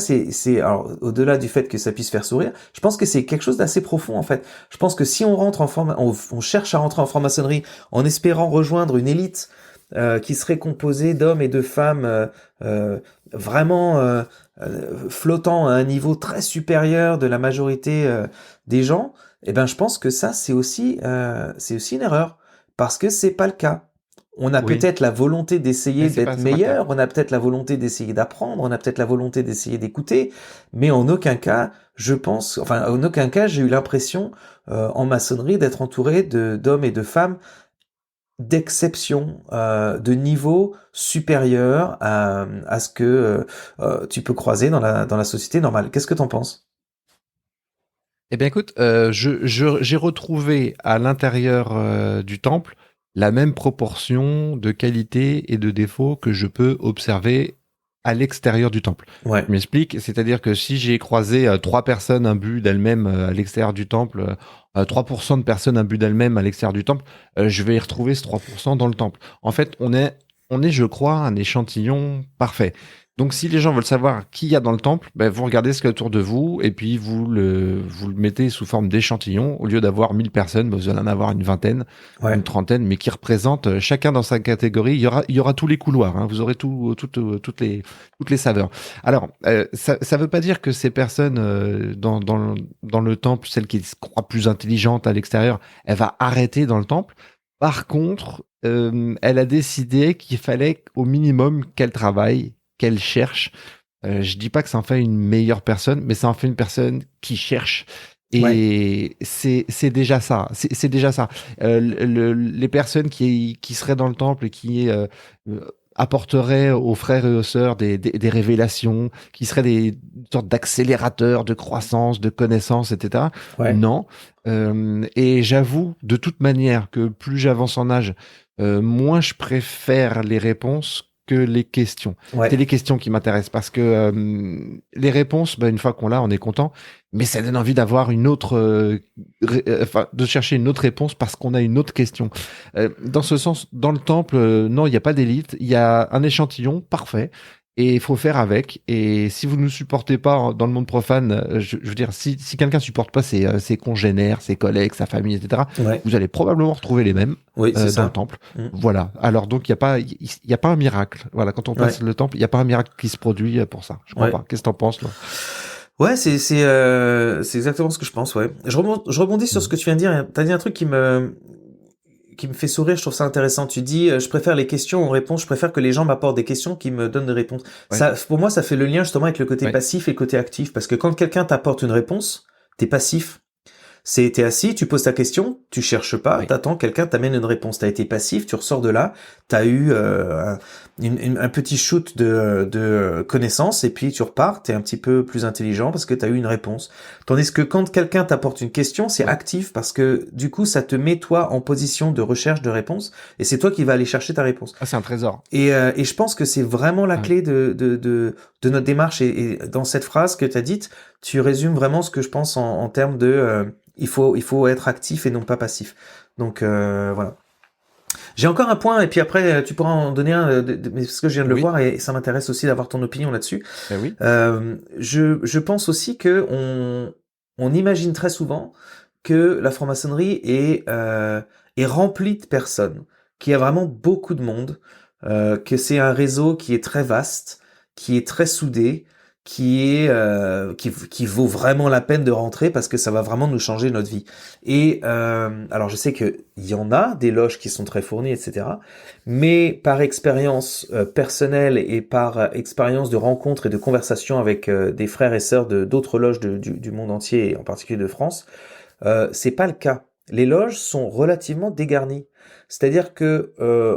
alors, au-delà du fait que ça puisse faire sourire, je pense que c'est quelque chose d'assez profond, en fait. Je pense que si on rentre on cherche à rentrer en franc-maçonnerie en espérant rejoindre une élite, qui serait composée d'hommes et de femmes, vraiment, flottant à un niveau très supérieur de la majorité, des gens, eh ben, je pense que ça, c'est aussi une erreur. Parce que c'est pas le cas. On a Oui. peut-être la volonté Mais d'essayer d'être c'est pas le cas. meilleur, on a peut-être la volonté d'essayer d'apprendre, on a peut-être la volonté d'essayer d'écouter, mais en aucun cas, en aucun cas, j'ai eu l'impression en maçonnerie d'être entouré d'hommes et de femmes d'exception, de niveau supérieur à ce que tu peux croiser dans la société normale. Qu'est-ce que t'en penses? Eh bien, écoute, j'ai retrouvé à l'intérieur du temple la même proportion de qualités et de défauts que je peux observer à l'extérieur du temple. Ouais, Je m'explique, c'est-à-dire que si j'ai croisé 3 personnes imbues d'elles-mêmes à l'extérieur du temple, 3% de personnes imbues d'elles-mêmes à l'extérieur du temple, je vais y retrouver ce 3% dans le temple. En fait, on est, je crois, un échantillon parfait. Donc, si les gens veulent savoir qui il y a dans le temple, ben, vous regardez ce qu'il y a autour de vous et puis vous le mettez sous forme d'échantillon. Au lieu d'avoir 1000 personnes, ben, vous allez en avoir une vingtaine, ouais, une trentaine, mais qui représentent chacun dans sa catégorie. Il y aura tous les couloirs, hein. Vous aurez toutes les saveurs. Alors, ça veut pas dire que ces personnes dans le temple, celle qui se croit plus intelligente à l'extérieur, elle va arrêter dans le temple. Par contre, elle a décidé qu'il fallait au minimum qu'elle travaille, qu'elle cherche. Je dis pas que ça en fait une meilleure personne, mais ça en fait une personne qui cherche. ouais, Et c'est déjà ça. C'est déjà ça. Les personnes qui seraient dans le temple et qui apporteraient aux frères et aux sœurs des révélations, qui seraient des sortes d'accélérateurs de croissance, de connaissances, etc. ouais, Non. Et j'avoue, de toute manière, que plus j'avance en âge, moins je préfère les réponses que les questions. Ouais. C'est les questions qui m'intéressent parce que les réponses, une fois qu'on l'a, on est content. Mais ça donne envie d'avoir une autre, de chercher une autre réponse parce qu'on a une autre question. Dans ce sens, dans le temple, non, il n'y a pas d'élite. Il y a un échantillon parfait. Et il faut faire avec. Et si vous ne nous supportez pas dans le monde profane, je veux dire, si quelqu'un supporte pas ses congénères, ses collègues, sa famille, etc., Ouais. vous allez probablement retrouver les mêmes Oui, c'est dans ça. le temple. Mm. Voilà. Alors donc il y a pas un miracle. Voilà, quand on passe le temple, il y a pas un miracle qui se produit pour ça. Je crois Ouais. pas. Qu'est-ce que t'en penses, là? Ouais, c'est exactement ce que je pense, ouais. Je rebondis sur ce que tu viens de dire. T'as dit un truc qui me fait sourire, je trouve ça intéressant. Tu dis, je préfère les questions aux réponses, je préfère que les gens m'apportent des questions qui me donnent des réponses. Ouais. Ça, pour moi, ça fait le lien justement avec le côté Ouais. passif et le côté actif, parce que quand quelqu'un t'apporte une réponse, t'es passif. T'es assis, tu poses ta question, tu cherches pas, Oui. t'attends, quelqu'un t'amène une réponse. T'as été passif, tu ressors de là, t'as eu un petit shoot de connaissances et puis tu repars, t'es un petit peu plus intelligent parce que t'as eu une réponse. Tandis que quand quelqu'un t'apporte une question, c'est Ouais. actif parce que du coup ça te met toi en position de recherche de réponse et c'est toi qui vas aller chercher ta réponse. Ah, c'est un trésor. Et je pense que c'est vraiment la Ouais. clé de notre démarche et dans cette phrase que t'as dite, tu résumes vraiment ce que je pense en termes de il faut être actif et non pas passif. Donc voilà. J'ai encore un point et puis après tu pourras en donner un mais parce que je viens de le Oui. voir et ça m'intéresse aussi d'avoir ton opinion là-dessus. Oui. Je pense aussi que on imagine très souvent que la franc-maçonnerie est remplie de personnes, qu'il y a vraiment beaucoup de monde, que c'est un réseau qui est très vaste, qui est très soudé, qui vaut vraiment la peine de rentrer parce que ça va vraiment nous changer notre vie. Et alors je sais que il y en a des loges qui sont très fournies, etc. Mais par expérience personnelle et par expérience de rencontres et de conversations avec des frères et sœurs de d'autres loges du monde entier et en particulier de France, c'est pas le cas. Les loges sont relativement dégarnies. C'est-à-dire que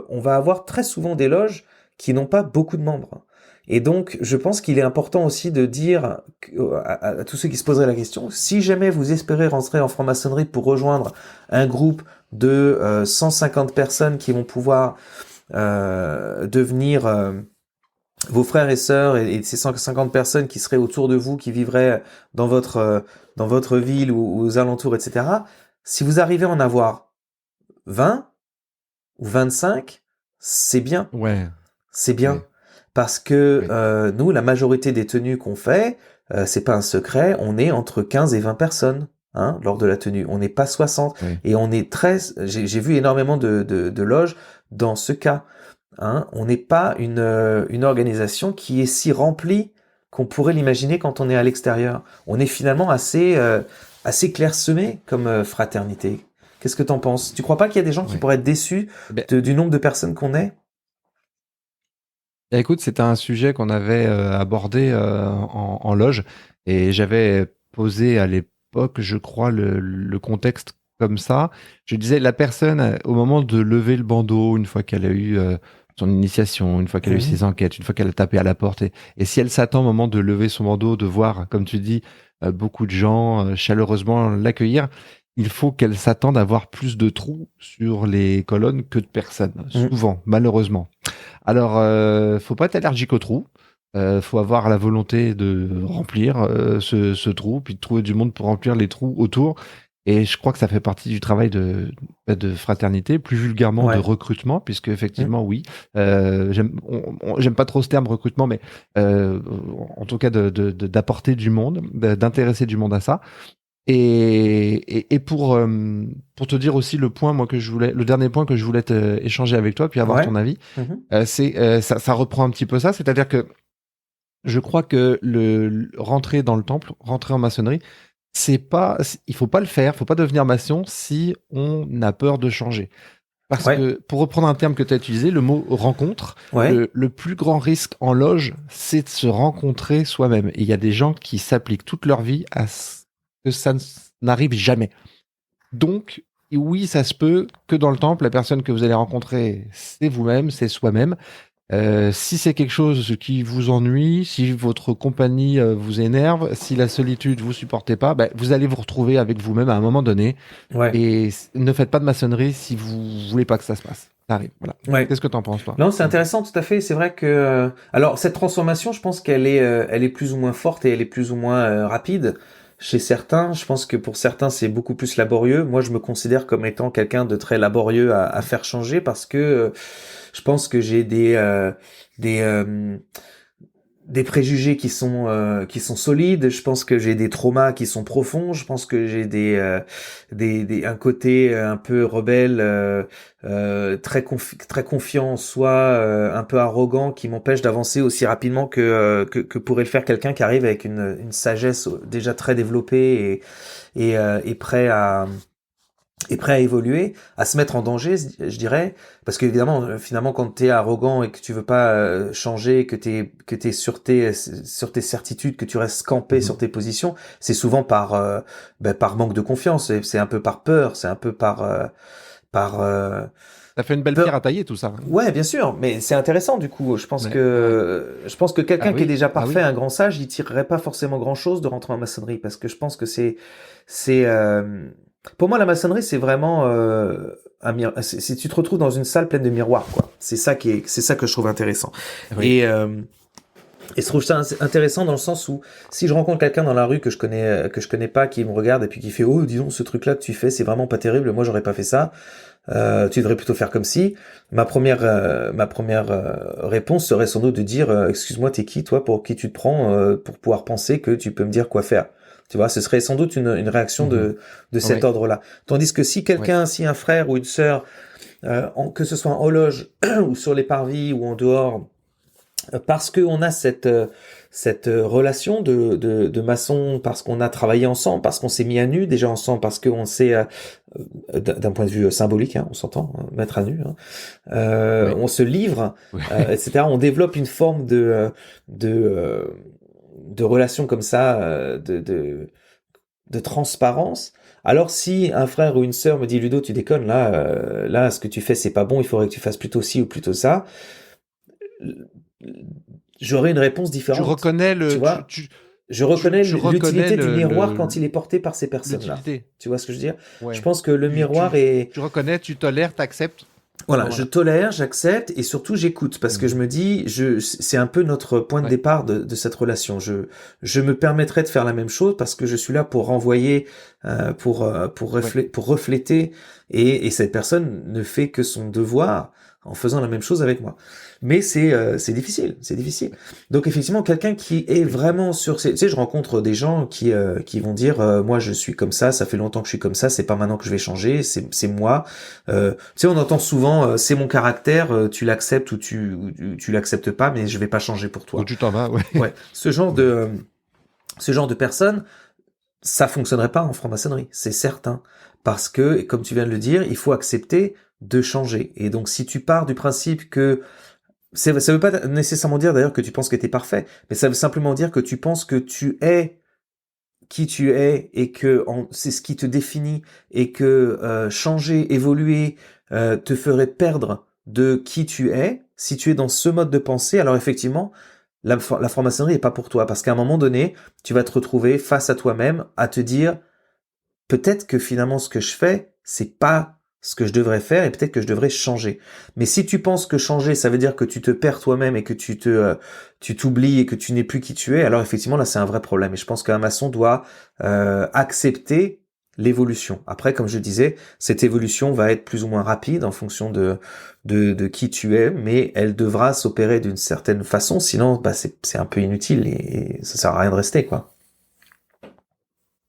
on va avoir très souvent des loges qui n'ont pas beaucoup de membres. Et donc, je pense qu'il est important aussi de dire à tous ceux qui se poseraient la question, si jamais vous espérez rentrer en franc-maçonnerie pour rejoindre un groupe de 150 personnes qui vont pouvoir devenir vos frères et sœurs et ces 150 personnes qui seraient autour de vous, qui vivraient dans votre ville ou aux alentours, etc. Si vous arrivez à en avoir 20 ou 25, c'est bien. Ouais. C'est bien. Ouais. Parce que Ouais. nous, la majorité des tenues qu'on fait, c'est pas un secret, on est entre 15 et 20 personnes lors de la tenue. On n'est pas 60. Ouais. Et on est très... J'ai vu énormément de loges dans ce cas. On n'est pas une organisation qui est si remplie qu'on pourrait l'imaginer quand on est à l'extérieur. On est finalement assez clairsemé comme fraternité. Qu'est-ce que t'en penses? Tu crois pas qu'il y a des gens qui Ouais. pourraient être déçus Ben, du nombre de personnes qu'on est? écoute, c'était un sujet qu'on avait abordé en loge et j'avais posé à l'époque, je crois, le contexte comme ça. Je disais, la personne, au moment de lever le bandeau, une fois qu'elle a eu son initiation, une fois qu'elle a eu ses enquêtes, une fois qu'elle a tapé à la porte, et si elle s'attend au moment de lever son bandeau, de voir, comme tu dis, beaucoup de gens chaleureusement l'accueillir, il faut qu'elle s'attende à avoir plus de trous sur les colonnes que de personnes, souvent, malheureusement. Alors, faut pas être allergique aux trous. Faut avoir la volonté de remplir ce trou, puis de trouver du monde pour remplir les trous autour. Et je crois que ça fait partie du travail de fraternité, plus vulgairement de recrutement, puisque effectivement, oui, j'aime pas trop ce terme recrutement, mais en tout cas d'apporter du monde, d'intéresser du monde à ça. Et pour te dire aussi le dernier point que je voulais échanger avec toi, puis avoir ton avis, ça reprend un petit peu ça, c'est-à-dire que je crois que rentrer dans le temple, rentrer en maçonnerie, il faut pas le faire, faut pas devenir maçon si on a peur de changer. Parce que, pour reprendre un terme que tu as utilisé, le mot rencontre, le plus grand risque en loge, c'est de se rencontrer soi-même. Et il y a des gens qui s'appliquent toute leur vie à que ça n'arrive jamais. Donc, oui, ça se peut que dans le temple, la personne que vous allez rencontrer, c'est vous-même, c'est soi-même. Si c'est quelque chose qui vous ennuie, si votre compagnie vous énerve, si la solitude vous supportez pas, ben, vous allez vous retrouver avec vous-même à un moment donné. Ouais, Et ne faites pas de maçonnerie si vous voulez pas que ça se passe. Ça arrive. Voilà. ouais. Qu'est-ce que t'en penses, toi? Non, c'est intéressant, tout à fait. C'est vrai que alors cette transformation, je pense elle est plus ou moins forte et elle est plus ou moins rapide chez certains. Je pense que pour certains, c'est beaucoup plus laborieux. Moi, je me considère comme étant quelqu'un de très laborieux à faire changer parce que je pense que j'ai des des préjugés qui sont solides. Je pense que j'ai des traumas qui sont profonds. Je pense que j'ai un côté un peu rebelle, très confiant en soi, un peu arrogant, qui m'empêche d'avancer aussi rapidement que pourrait le faire quelqu'un qui arrive avec une sagesse déjà très développée et prêt à évoluer, à se mettre en danger, je dirais, parce qu'évidemment, finalement, quand t'es arrogant et que tu veux pas changer, que t'es sur tes certitudes, que tu restes campé Mhm. sur tes positions, c'est souvent par manque de confiance, c'est un peu par peur, c'est un peu par Ça fait une belle pierre peur. à tailler, tout ça. Hein. Ouais, bien sûr, mais c'est intéressant du coup. Ouais, ouais. Je pense que Ah quelqu'un qui est oui, déjà ah parfait, oui. un grand sage, il tirerait pas forcément grand-chose de rentrer en maçonnerie, parce que je pense que c'est pour moi la maçonnerie c'est vraiment si tu te retrouves dans une salle pleine de miroirs quoi. C'est ça que je trouve intéressant. Oui. Et je trouve ça intéressant dans le sens où si je rencontre quelqu'un dans la rue que je connais pas, qui me regarde et puis qui fait oh dis donc ce truc là que tu fais c'est vraiment pas terrible, moi j'aurais pas fait ça. Tu devrais plutôt faire comme si. Ma première réponse serait sans doute de dire excuse-moi, t'es qui toi, pour qui tu te prends pour pouvoir penser que tu peux me dire quoi faire. Tu vois, ce serait sans doute une réaction Mhm. de cet Oui, ordre-là. Tandis que si oui. quelqu'un, si un frère ou une sœur, que ce soit en loge ou sur les parvis ou en dehors, parce qu'on a cette relation de maçon, parce qu'on a travaillé ensemble, parce qu'on s'est mis à nu déjà ensemble, parce qu'on s'est d'un point de vue symbolique, hein, on s'entend, hein, mettre à nu, hein, Oui. on se livre, Oui. etc. On développe une forme de, euh, de relation comme ça, de transparence. Alors si un frère ou une sœur me dit Ludo, tu déconnes là, là ce que tu fais c'est pas bon, il faudrait que tu fasses plutôt ci ou plutôt ça, j'aurais une réponse Tu différente. reconnais Tu le, vois, je tu, reconnais tu reconnais l'utilité du miroir quand il est porté par ces personnes-là. l'utilité. Tu vois ce que je veux dire? Je Ouais. pense que le miroir est... Tu reconnais, tu tolères, t'acceptes à ce Voilà, je moment-là. tolère, j'accepte et surtout j'écoute parce que je Mhm. me dis, c'est un peu notre point de Ouais. départ de cette relation. Je me permettrai de faire la même chose parce que je suis là pour renvoyer, Ouais. pour refléter et cette personne ne fait que son devoir en faisant la même chose avec moi. Mais c'est difficile, c'est difficile. Donc effectivement, quelqu'un qui est Oui. vraiment sur tu sais, je rencontre des gens qui vont dire, moi je suis comme ça fait longtemps que je suis comme ça, c'est pas maintenant que je vais changer, c'est moi. Tu sais, on entend souvent, c'est mon caractère, tu l'acceptes ou tu l'acceptes pas, mais je vais pas changer pour Ou toi. tu t'en vas, ouais. Ouais, Ouais. ce genre de personnes, ça fonctionnerait pas en franc-maçonnerie, c'est certain, parce que, comme tu viens de le dire, il faut accepter de changer. Et donc, si tu pars du principe que ça veut pas nécessairement dire d'ailleurs que tu penses que t'es parfait, mais ça veut simplement dire que tu penses que tu es qui tu es et que c'est ce qui te définit et que changer, évoluer te ferait perdre de qui tu es, si tu es dans ce mode de pensée, alors effectivement, la franc-maçonnerie est pas pour toi parce qu'à un moment donné, tu vas te retrouver face à toi-même à te dire peut-être que finalement ce que je fais, c'est pas ce que je devrais faire et peut-être que je devrais changer. Mais si tu penses que changer, ça veut dire que tu te perds toi-même et que tu t'oublies et que tu n'es plus qui tu es, alors effectivement là c'est un vrai problème. Et je pense qu'un maçon doit accepter l'évolution. Après, comme je disais, cette évolution va être plus ou moins rapide en fonction de qui tu es, mais elle devra s'opérer d'une certaine façon, sinon bah, c'est un peu inutile et ça sert à rien de rester, quoi.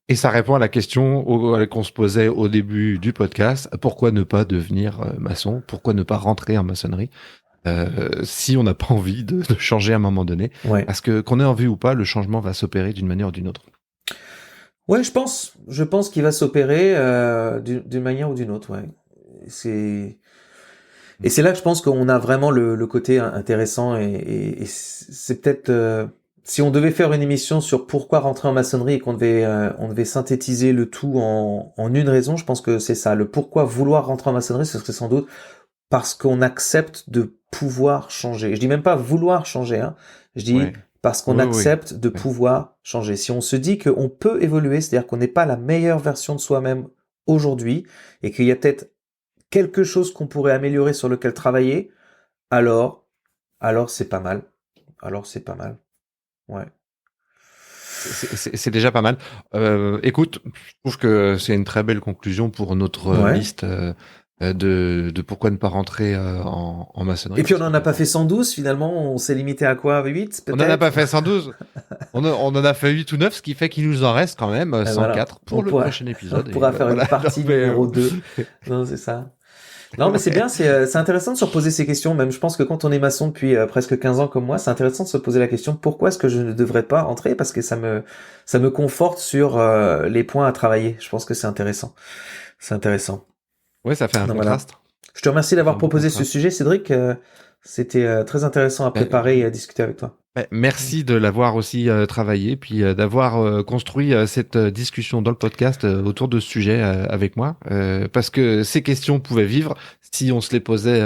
Et ça répond à la question qu'on se posait au début du podcast. Pourquoi ne pas devenir maçon? Pourquoi ne pas rentrer en maçonnerie si on n'a pas envie de changer à un moment donné? Ouais. Parce que qu'on ait envie ou pas, le changement va s'opérer d'une manière ou d'une autre. Ouais, je pense qu'il va s'opérer d'une manière ou d'une autre. Ouais, c'est et c'est là que je pense qu'on a vraiment le côté intéressant et c'est peut-être si on devait faire une émission sur pourquoi rentrer en maçonnerie et on devait synthétiser le tout en une raison, je pense que c'est ça. Le pourquoi vouloir rentrer en maçonnerie, ce serait sans doute parce qu'on accepte de pouvoir changer. Je dis même pas vouloir changer, hein. Je dis Ouais. parce qu'on Oui, oui. accepte de Ouais. pouvoir changer. Si on se dit qu'on peut évoluer, c'est-à-dire qu'on n'est pas la meilleure version de soi-même aujourd'hui et qu'il y a peut-être quelque chose qu'on pourrait améliorer sur lequel travailler, alors, alors c'est pas mal. Alors c'est pas mal. Ouais. C'est déjà pas mal. Écoute, je trouve que c'est une très belle conclusion pour notre Ouais. liste de pourquoi ne pas rentrer en maçonnerie. Et puis on parce n'en que, a pas bon, fait 112 finalement, on s'est limité à quoi? 8 on n'en a pas peut-être? fait 112. On en a fait 8 ou 9, ce qui fait qu'il nous en reste quand même Et voilà. 104 pour le prochain On épisode. Et pourra faire une voilà. partie Non, mais, numéro 2. Non, c'est ça. Non, mais c'est ouais. bien, c'est intéressant de se reposer ces questions. Même je pense que quand on est maçon depuis presque 15 ans comme moi, c'est intéressant de se poser la question pourquoi est-ce que je ne devrais pas entrer? Parce que ça me conforte sur les points à travailler. Je pense que c'est intéressant. C'est intéressant. Ouais, ça fait un Donc voilà. contraste. Je te remercie Ça fait d'avoir un beau proposé ce contraste. sujet, Cédric. C'était très intéressant à préparer et à discuter avec toi. Merci de l'avoir aussi travaillé, puis d'avoir construit cette discussion dans le podcast autour de ce sujet avec moi, parce que ces questions pouvaient vivre si on se les posait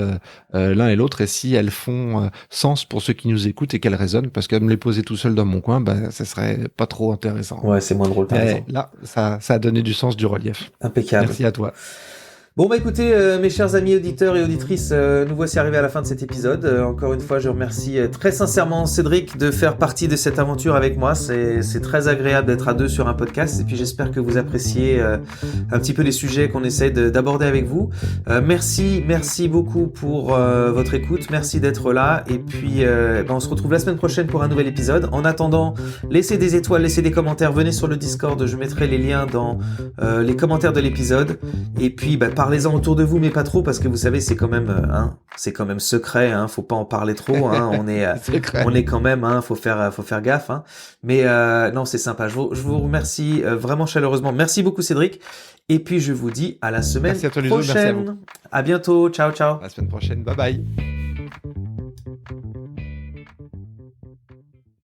l'un et l'autre, et si elles font sens pour ceux qui nous écoutent et qu'elles résonnent, parce que me les poser tout seul dans mon coin, ben, ça serait pas trop intéressant. Ouais, c'est moins drôle, t'as Mais raison. là, ça a donné du sens, du relief. Impeccable. Merci à toi. Bon bah écoutez, mes chers amis auditeurs et auditrices, nous voici arrivés à la fin de cet épisode. Encore une fois, je remercie très sincèrement Cédric de faire partie de cette aventure avec moi. C'est très agréable d'être à deux sur un podcast et puis j'espère que vous appréciez un petit peu les sujets qu'on essaie d'aborder avec vous. Merci beaucoup pour votre écoute, merci d'être là et puis on se retrouve la semaine prochaine pour un nouvel épisode. En attendant, laissez des étoiles, laissez des commentaires, venez sur le Discord, je mettrai les liens dans les commentaires de l'épisode et puis parlez-en autour de vous, mais pas trop, parce que vous savez, c'est quand même secret, hein, faut pas en parler trop, hein, on est quand même, hein, faut faire gaffe, hein. Mais non, c'est sympa. Je vous remercie vraiment chaleureusement. Merci beaucoup, Cédric. Et puis je vous dis à la semaine Merci à toi, Ludo. prochaine. Merci à vous. À bientôt. Ciao, ciao. À la semaine prochaine. Bye bye.